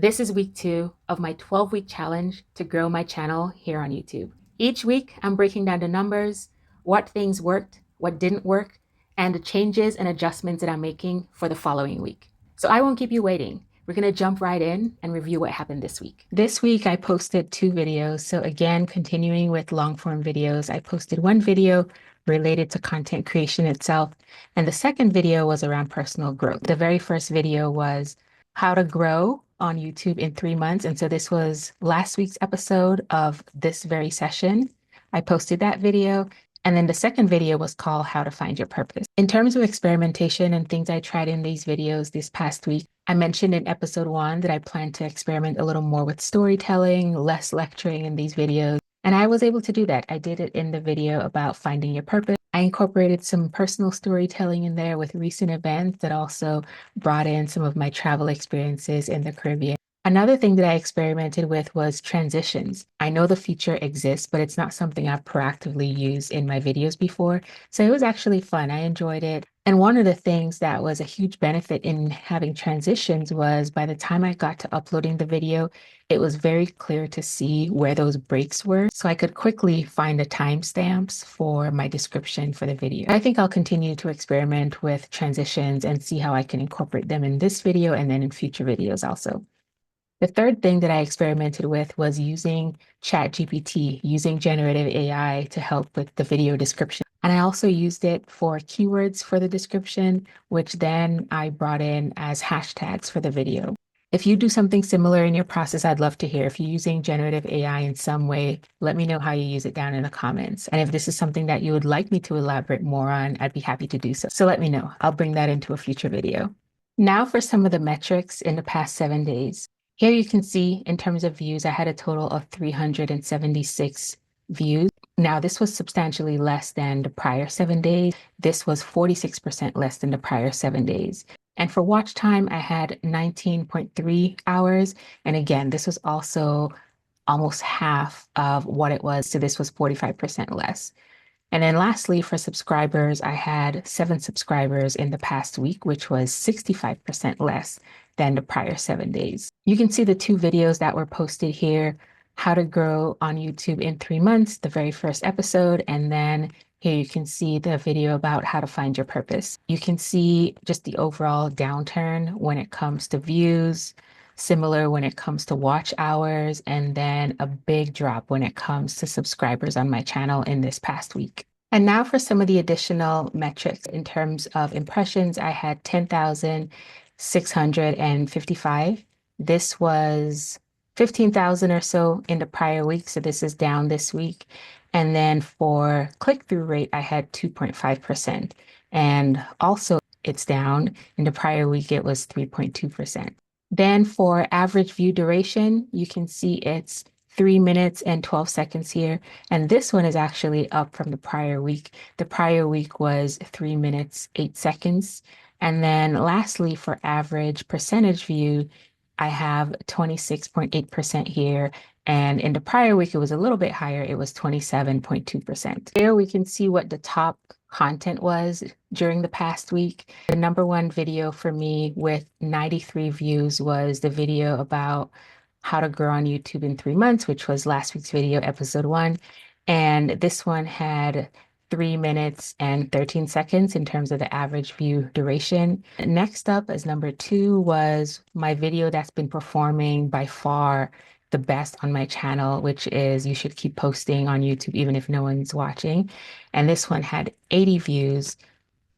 This is week 2 of my 12-week challenge to grow my channel here on YouTube. Each week, I'm breaking down the numbers, what things worked, what didn't work, and the changes and adjustments that I'm making for the following week. So I won't keep you waiting. We're going to jump right in and review what happened this week. This week, I posted 2 videos. So again, continuing with long form videos, I posted one video related to content creation itself, and the second video was around personal growth. The very first video was how to grow on YouTube in 3 months. And so this was last week's episode of this very session. I posted that video. And then the second video was called How to Find Your Purpose. In terms of experimentation and things I tried in these videos this past week, I mentioned in episode 1 that I plan to experiment a little more with storytelling, less lecturing in these videos. And I was able to do that. I did it in the video about finding your purpose. I incorporated some personal storytelling in there with recent events that also brought in some of my travel experiences in the Caribbean. Another thing that I experimented with was transitions. I know the feature exists, but it's not something I've proactively used in my videos before. So it was actually fun. I enjoyed it. And one of the things that was a huge benefit in having transitions was by the time I got to uploading the video, it was very clear to see where those breaks were. So I could quickly find the timestamps for my description for the video. I think I'll continue to experiment with transitions and see how I can incorporate them in this video and then in future videos also. The third thing that I experimented with was using ChatGPT, using generative AI to help with the video description. And I also used it for keywords for the description, which then I brought in as hashtags for the video. If you do something similar in your process, I'd love to hear. If you're using generative AI in some way, let me know how you use it down in the comments. And if this is something that you would like me to elaborate more on, I'd be happy to do so. So let me know. I'll bring that into a future video. Now for some of the metrics in the past 7 days. Here you can see in terms of views, I had a total of 376 views. Now, this was substantially less than the prior 7 days. This was 46% less than the prior 7 days. And for watch time, I had 19.3 hours. And again, this was also almost half of what it was. So this was 45% less. And then lastly, for subscribers, I had 7 subscribers in the past week, which was 65% less than the prior 7 days. You can see the 2 videos that were posted here, how to grow on YouTube in 3 months, the very first episode, and then here you can see the video about how to find your purpose. You can see just the overall downturn when it comes to views, similar when it comes to watch hours, and then a big drop when it comes to subscribers on my channel in this past week. And now for some of the additional metrics. In terms of impressions, I had 10,655. This was 15,000 or so in the prior week, so this is down this week. And then for click-through rate, I had 2.5%. And also it's down. In the prior week, it was 3.2%. Then for average view duration, you can see it's 3 minutes and 12 seconds here. And this one is actually up from the prior week. The prior week was 3 minutes, 8 seconds. And then lastly, for average percentage view, I have 26.8% here. And in the prior week, it was a little bit higher. It was 27.2%. Here we can see what the top content was during the past week. The number 1 video for me with 93 views was the video about how to grow on YouTube in 3 months, which was last week's video, episode 1. And this one had 3 minutes and 13 seconds in terms of the average view duration. Next up as number 2 was my video that's been performing by far the best on my channel, which is You Should Keep Posting on YouTube even if no one's watching. And this one had 80 views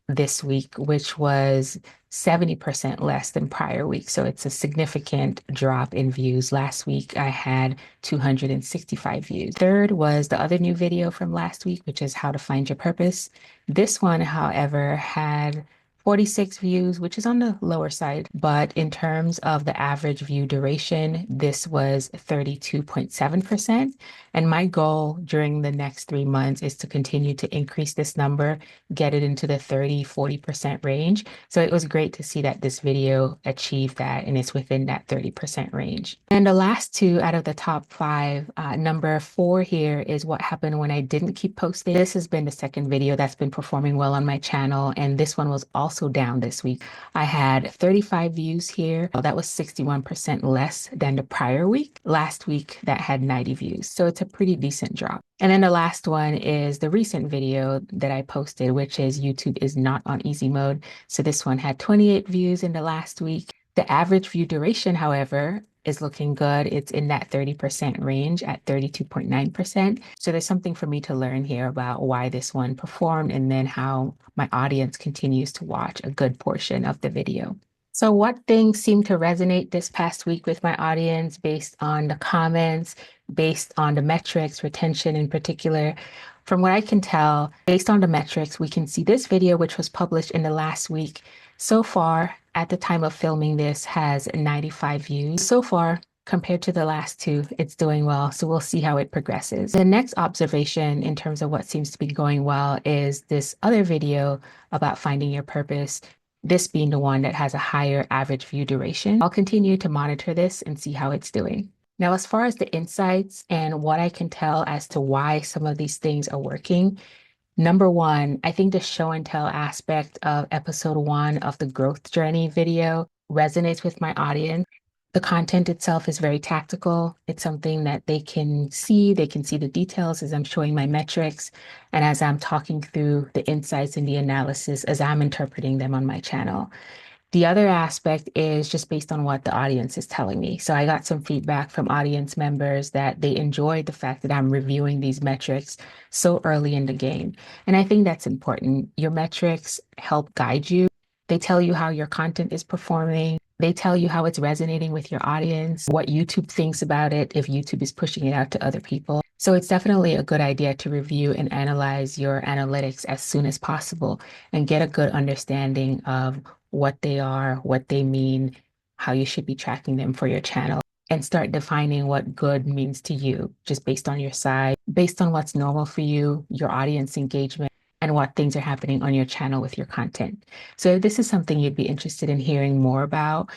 this week, which was 70% less than prior week. So it's a significant drop in views. Last week, I had 265 views. Third was the other new video from last week, which is How to Find Your Purpose. This one, however, had 46 views, which is on the lower side. But in terms of the average view duration, this was 32.7%. And my goal during the next 3 months is to continue to increase this number, get it into the 30-40% range. So it was great to see that this video achieved that and it's within that 30% range. And the last 2 out of the top 5, number 4 here is what happened when I didn't keep posting. This has been the second video that's been performing well on my channel. And this one was also also down this week. I had 35 views here. That was 61% less than the prior week. Last week, that had 90 views. So it's a pretty decent drop. And then the last one is the recent video that I posted, which is YouTube is not on easy mode. So this one had 28 views in the last week. The average view duration, however, is looking good. It's in that 30% range at 32.9%. So there's something for me to learn here about why this one performed and then how my audience continues to watch a good portion of the video. So what things seem to resonate this past week with my audience based on the comments, based on the metrics, retention in particular? From what I can tell, based on the metrics, we can see this video, which was published in the last week, so far at the time of filming this has 95 views. So far, compared to the last two, it's doing well. So we'll see how it progresses. The next observation in terms of what seems to be going well is this other video about finding your purpose, this being the one that has a higher average view duration. I'll continue to monitor this and see how it's doing. Now, as far as the insights and what I can tell as to why some of these things are working, number one, I think the show and tell aspect of episode 1 of the growth journey video resonates with my audience. The content itself is very tactical. It's something that they can see the details as I'm showing my metrics and as I'm talking through the insights and the analysis as I'm interpreting them on my channel. The other aspect is just based on what the audience is telling me. So I got some feedback from audience members that they enjoyed the fact that I'm reviewing these metrics so early in the game. And I think that's important. Your metrics help guide you. They tell you how your content is performing. They tell you how it's resonating with your audience, what YouTube thinks about it, if YouTube is pushing it out to other people. So it's definitely a good idea to review and analyze your analytics as soon as possible and get a good understanding of what they are, what they mean, how you should be tracking them for your channel, and start defining what good means to you, just based on your size, based on what's normal for you, your audience engagement, and what things are happening on your channel with your content. So if this is something you'd be interested in hearing more about,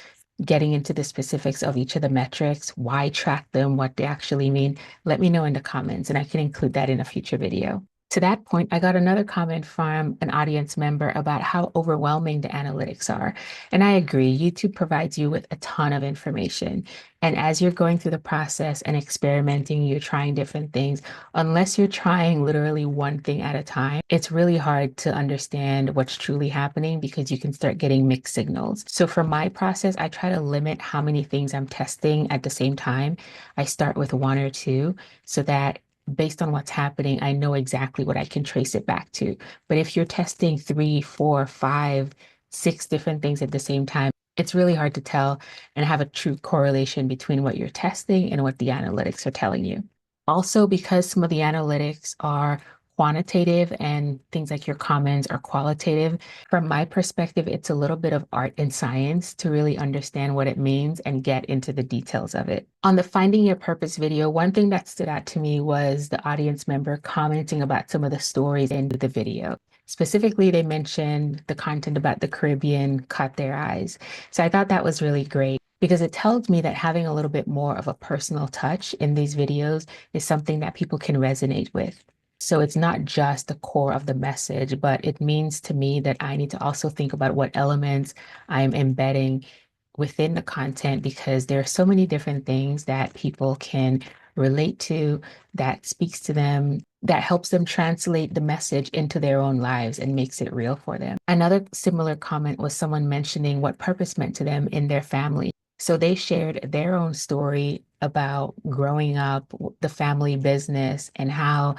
getting into the specifics of each of the metrics, why track them, what they actually mean, let me know in the comments and I can include that in a future video. To that point, I got another comment from an audience member about how overwhelming the analytics are. And I agree, YouTube provides you with a ton of information. And as you're going through the process and experimenting, you're trying different things, unless you're trying literally one thing at a time, it's really hard to understand what's truly happening because you can start getting mixed signals. So for my process, I try to limit how many things I'm testing at the same time. I start with 1 or 2 so that based on what's happening, I know exactly what I can trace it back to. But if you're testing 3, 4, 5, 6 different things at the same time, it's really hard to tell and have a true correlation between what you're testing and what the analytics are telling you. Also, because some of the analytics are quantitative and things like your comments are qualitative, from my perspective, it's a little bit of art and science to really understand what it means and get into the details of it. On the Finding Your Purpose video, one thing that stood out to me was the audience member commenting about some of the stories in the video. Specifically, they mentioned the content about the Caribbean caught their eyes. So I thought that was really great because it tells me that having a little bit more of a personal touch in these videos is something that people can resonate with. So it's not just the core of the message, but it means to me that I need to also think about what elements I'm embedding within the content because there are so many different things that people can relate to, that speaks to them, that helps them translate the message into their own lives and makes it real for them. Another similar comment was someone mentioning what purpose meant to them in their family. So they shared their own story about growing up, the family business, and how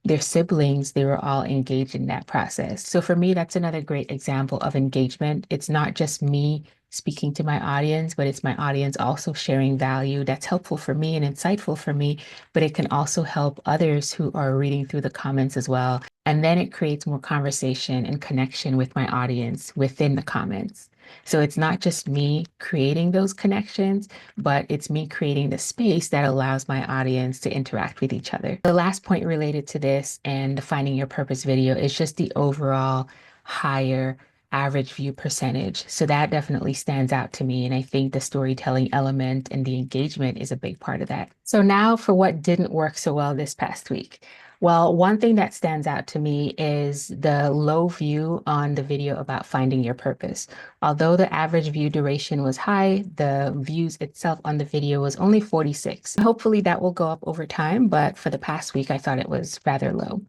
their siblings, they were all engaged in that process. So for me, that's another great example of engagement. It's not just me speaking to my audience, but it's my audience also sharing value that's helpful for me and insightful for me, but it can also help others who are reading through the comments as well. And then it creates more conversation and connection with my audience within the comments. So it's not just me creating those connections, but it's me creating the space that allows my audience to interact with each other. The last point related to this and the Finding Your Purpose video is just the overall higher average view percentage. So that definitely stands out to me. And I think the storytelling element and the engagement is a big part of that. So now for what didn't work so well this past week. Well, one thing that stands out to me is the low view on the video about finding your purpose. Although the average view duration was high, the views itself on the video was only 46. Hopefully that will go up over time, but for the past week, I thought it was rather low.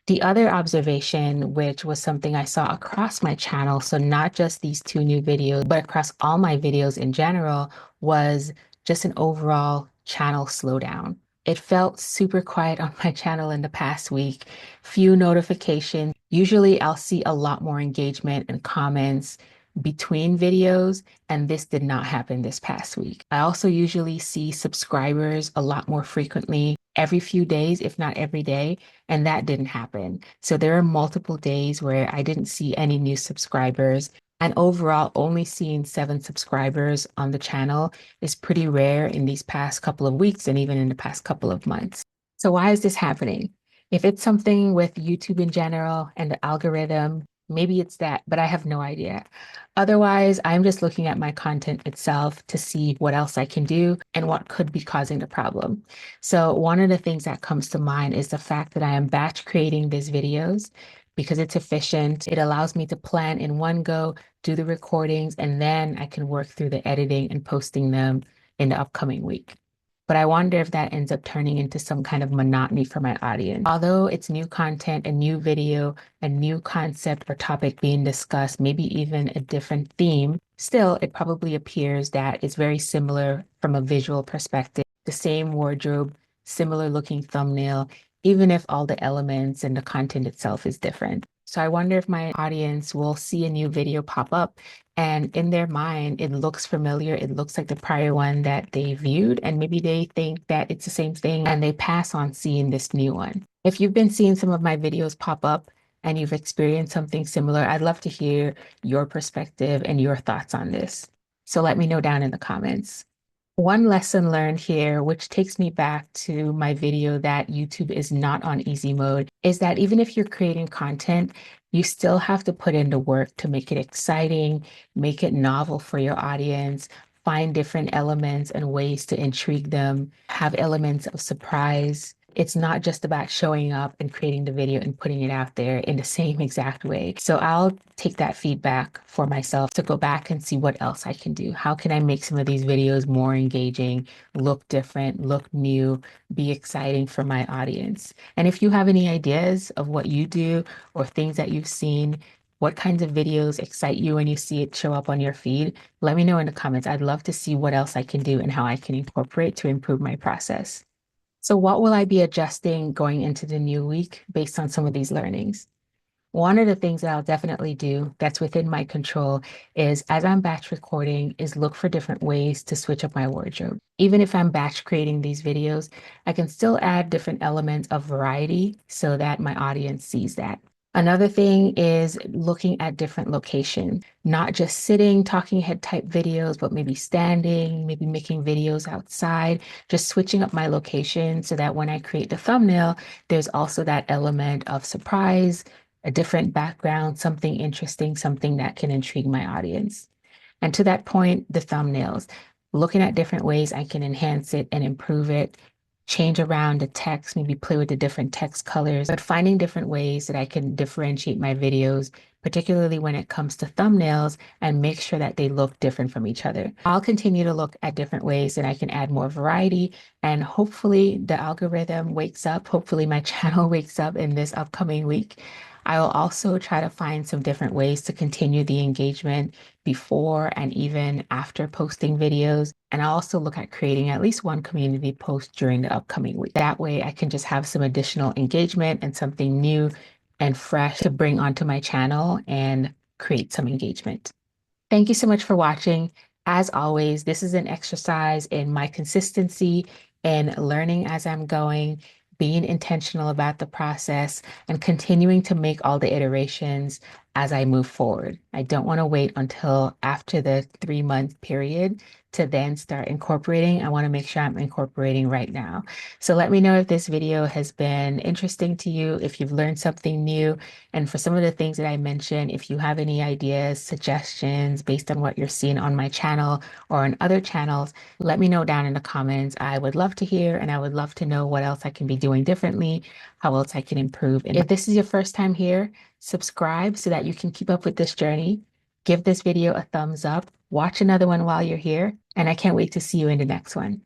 The other observation, which was something I saw across my channel, so not just these two new videos, but across all my videos in general, was just an overall channel slowdown. It felt super quiet on my channel in the past week, few notifications. Usually I'll see a lot more engagement and comments between videos, and this did not happen this past week. I also usually see subscribers a lot more frequently, every few days, if not every day, and that didn't happen. So there are multiple days where I didn't see any new subscribers. And overall, only seeing 7 subscribers on the channel is pretty rare in these past couple of weeks and even in the past couple of months. So why is this happening? If it's something with YouTube in general and the algorithm, maybe it's that, but I have no idea. Otherwise, I'm just looking at my content itself to see what else I can do and what could be causing the problem. So one of the things that comes to mind is the fact that I am batch creating these videos because it's efficient. It allows me to plan in one go, do the recordings, and then I can work through the editing and posting them in the upcoming week. But I wonder if that ends up turning into some kind of monotony for my audience. Although it's new content, a new video, a new concept or topic being discussed, maybe even a different theme, still, it probably appears that it's very similar from a visual perspective. The same wardrobe, similar looking thumbnail, even if all the elements and the content itself is different. So I wonder if my audience will see a new video pop up and in their mind, it looks familiar. It looks like the prior one that they viewed, and maybe they think that it's the same thing and they pass on seeing this new one. If you've been seeing some of my videos pop up and you've experienced something similar, I'd love to hear your perspective and your thoughts on this. So let me know down in the comments. One lesson learned here, which takes me back to my video that YouTube is not on easy mode, is that even if you're creating content, you still have to put in the work to make it exciting, make it novel for your audience, find different elements and ways to intrigue them, have elements of surprise. It's not just about showing up and creating the video and putting it out there in the same exact way. So I'll take that feedback for myself to go back and see what else I can do. How can I make some of these videos more engaging, look different, look new, be exciting for my audience? And if you have any ideas of what you do or things that you've seen, what kinds of videos excite you when you see it show up on your feed, let me know in the comments. I'd love to see what else I can do and how I can incorporate to improve my process. So what will I be adjusting going into the new week based on some of these learnings? One of the things that I'll definitely do that's within my control is as I'm batch recording is look for different ways to switch up my wardrobe. Even if I'm batch creating these videos, I can still add different elements of variety so that my audience sees that. Another thing is looking at different locations, not just sitting, talking head type videos, but maybe standing, maybe making videos outside, just switching up my location so that when I create the thumbnail, there's also that element of surprise, a different background, something interesting, something that can intrigue my audience. And to that point, the thumbnails, looking at different ways I can enhance it and improve it, change around the text, maybe play with the different text colors, but finding different ways that I can differentiate my videos, particularly when it comes to thumbnails, and make sure that they look different from each other. I'll continue to look at different ways that I can add more variety, and hopefully the algorithm wakes up. Hopefully my channel wakes up in this upcoming week. I will also try to find some different ways to continue the engagement before and even after posting videos. And I'll also look at creating at least one community post during the upcoming week. That way I can just have some additional engagement and something new and fresh to bring onto my channel and create some engagement. Thank you so much for watching. As always, this is an exercise in my consistency and learning as I'm going, being intentional about the process, and continuing to make all the iterations as I move forward. I don't want to wait until after the 3-month period to then start incorporating. I want to make sure I'm incorporating right now. So let me know if this video has been interesting to you, if you've learned something new, and for some of the things that I mentioned, if you have any ideas, suggestions based on what you're seeing on my channel or on other channels, let me know down in the comments. I would love to hear, and I would love to know what else I can be doing differently, how else I can improve. And if this is your first time here, subscribe so that you can keep up with this journey. Give this video a thumbs up. Watch another one while you're here, and I can't wait to see you in the next one.